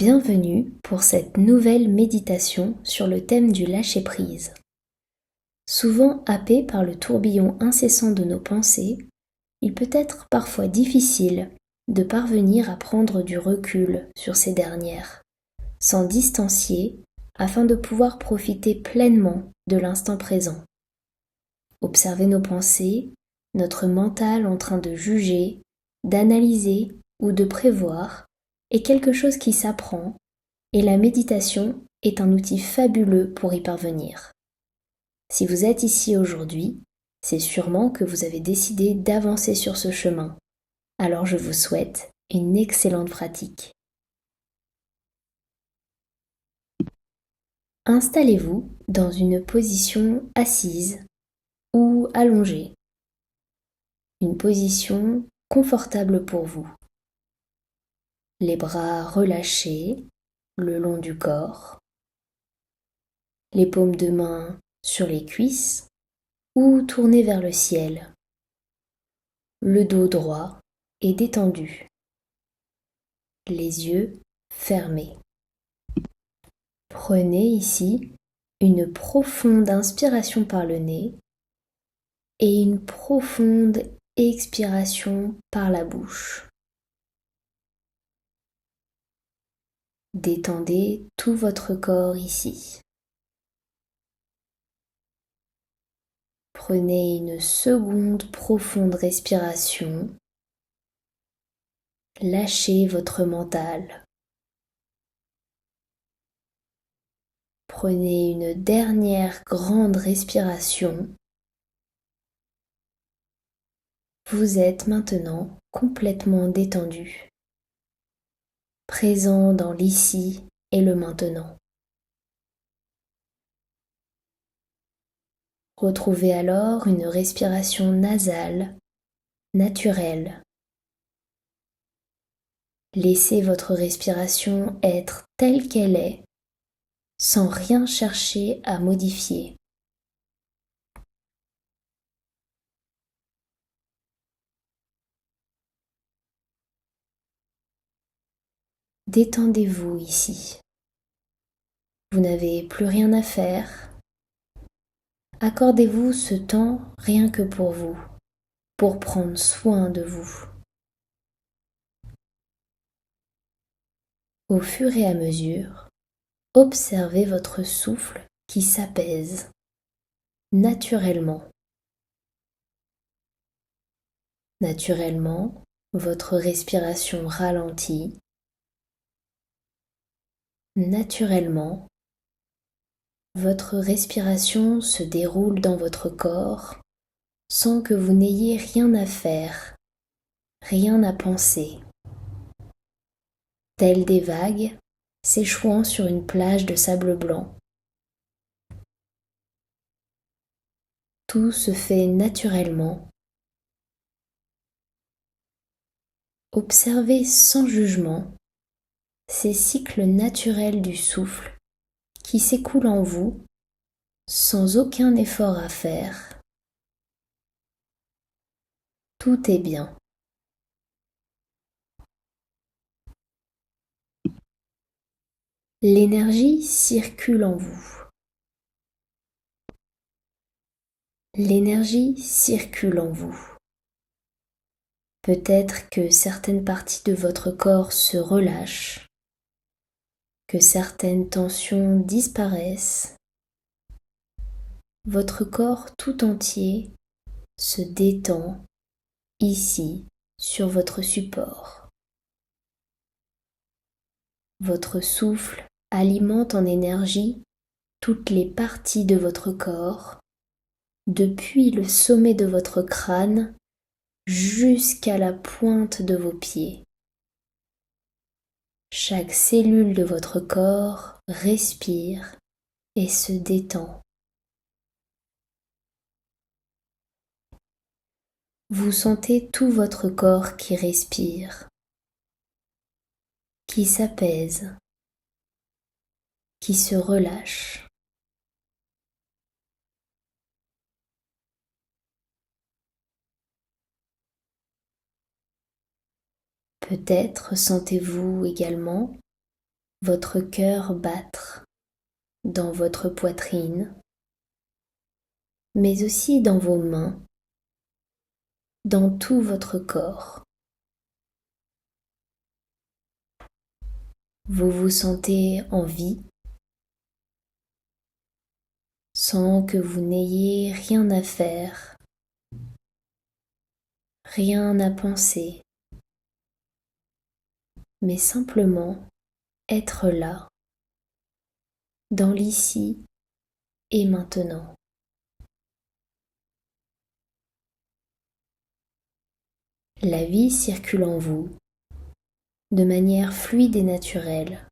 Bienvenue pour cette nouvelle méditation sur le thème du lâcher-prise. Souvent happé par le tourbillon incessant de nos pensées, il peut être parfois difficile de parvenir à prendre du recul sur ces dernières, s'en distancier afin de pouvoir profiter pleinement de l'instant présent. Observer nos pensées, notre mental en train de juger, d'analyser ou de prévoir est quelque chose qui s'apprend et la méditation est un outil fabuleux pour y parvenir. Si vous êtes ici aujourd'hui, c'est sûrement que vous avez décidé d'avancer sur ce chemin. Alors je vous souhaite une excellente pratique. Installez-vous dans une position assise ou allongée, une position confortable pour vous. Les bras relâchés le long du corps, les paumes de main sur les cuisses ou tournées vers le ciel. Le dos droit et détendu, les yeux fermés. Prenez ici une profonde inspiration par le nez et une profonde expiration par la bouche. Détendez tout votre corps ici. Prenez une seconde profonde respiration. Lâchez votre mental. Prenez une dernière grande respiration. Vous êtes maintenant complètement détendu, présent dans l'ici et le maintenant. Retrouvez alors une respiration nasale, naturelle. Laissez votre respiration être telle qu'elle est, sans rien chercher à modifier. Détendez-vous ici. Vous n'avez plus rien à faire. Accordez-vous ce temps rien que pour vous, pour prendre soin de vous. Au fur et à mesure, observez votre souffle qui s'apaise naturellement. Naturellement, votre respiration ralentit. Naturellement, votre respiration se déroule dans votre corps sans que vous n'ayez rien à faire, rien à penser. Telles des vagues s'échouant sur une plage de sable blanc. Tout se fait naturellement. Observez sans jugement ces cycles naturels du souffle qui s'écoulent en vous sans aucun effort à faire. Tout est bien. L'énergie circule en vous. L'énergie circule en vous. Peut-être que certaines parties de votre corps se relâchent, que certaines tensions disparaissent. Votre corps tout entier se détend ici sur votre support. Votre souffle alimente en énergie toutes les parties de votre corps, depuis le sommet de votre crâne jusqu'à la pointe de vos pieds. Chaque cellule de votre corps respire et se détend. Vous sentez tout votre corps qui respire, qui s'apaise, qui se relâche. Peut-être sentez-vous également votre cœur battre dans votre poitrine, mais aussi dans vos mains, dans tout votre corps. Vous vous sentez en vie sans que vous n'ayez rien à faire, rien à penser, mais simplement être là, dans l'ici et maintenant. La vie circule en vous de manière fluide et naturelle.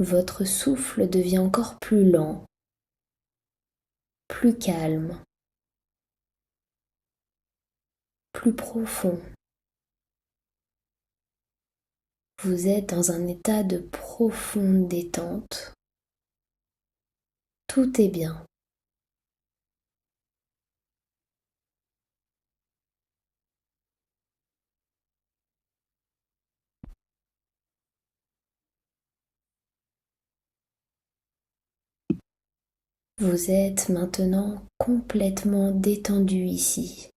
Votre souffle devient encore plus lent, plus calme, plus profond. Vous êtes dans un état de profonde détente. Tout est bien. Vous êtes maintenant complètement détendu ici.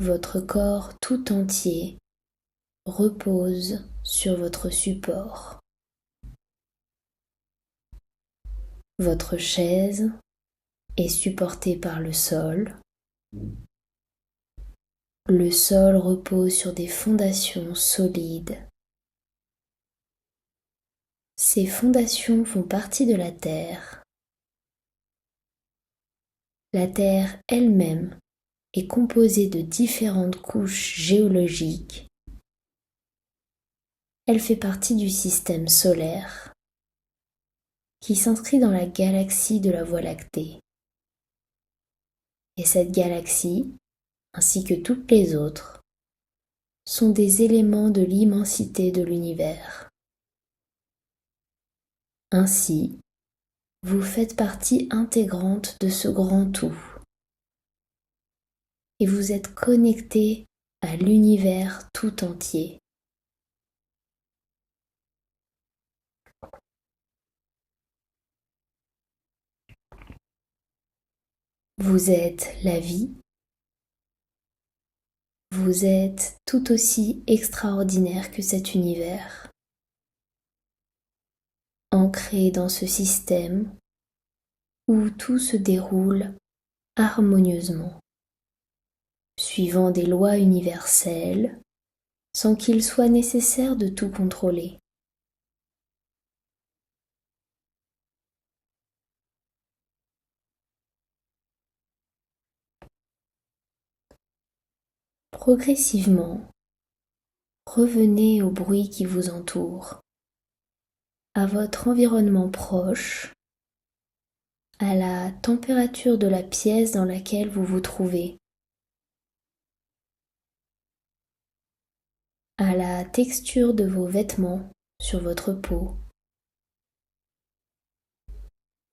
Votre corps tout entier repose sur votre support. Votre chaise est supportée par le sol. Le sol repose sur des fondations solides. Ces fondations font partie de la terre. La terre elle-même est composée de différentes couches géologiques. Elle fait partie du système solaire qui s'inscrit dans la galaxie de la Voie lactée. Et cette galaxie, ainsi que toutes les autres, sont des éléments de l'immensité de l'univers. Ainsi, vous faites partie intégrante de ce grand tout. Et vous êtes connecté à l'univers tout entier. Vous êtes la vie. Vous êtes tout aussi extraordinaire que cet univers. Ancré dans ce système où tout se déroule harmonieusement, suivant des lois universelles, sans qu'il soit nécessaire de tout contrôler. Progressivement, revenez au bruit qui vous entoure, à votre environnement proche, à la température de la pièce dans laquelle vous vous trouvez, à la texture de vos vêtements sur votre peau,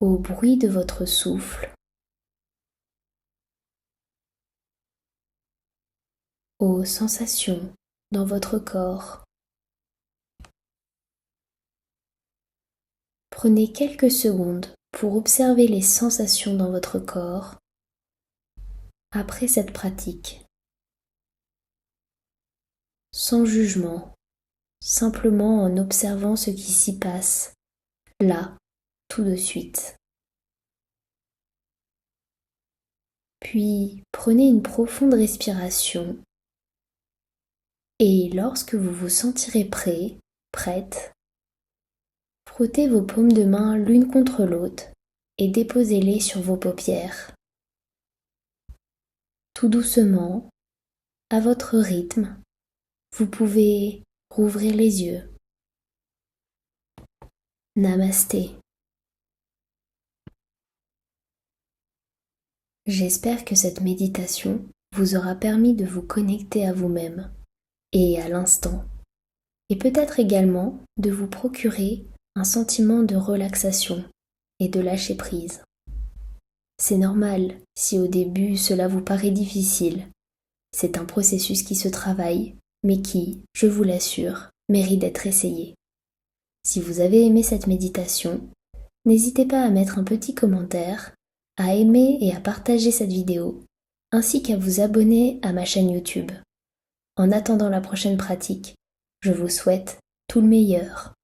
au bruit de votre souffle, aux sensations dans votre corps. Prenez quelques secondes pour observer les sensations dans votre corps après cette pratique. Sans jugement, simplement en observant ce qui s'y passe, là, tout de suite. Puis prenez une profonde respiration et lorsque vous vous sentirez prêt, prête, frottez vos paumes de main l'une contre l'autre et déposez-les sur vos paupières. Tout doucement, à votre rythme, vous pouvez rouvrir les yeux. Namasté. J'espère que cette méditation vous aura permis de vous connecter à vous-même et à l'instant, et peut-être également de vous procurer un sentiment de relaxation et de lâcher prise. C'est normal si au début cela vous paraît difficile. C'est un processus qui se travaille mais qui, je vous l'assure, mérite d'être essayé. Si vous avez aimé cette méditation, n'hésitez pas à mettre un petit commentaire, à aimer et à partager cette vidéo, ainsi qu'à vous abonner à ma chaîne YouTube. En attendant la prochaine pratique, je vous souhaite tout le meilleur.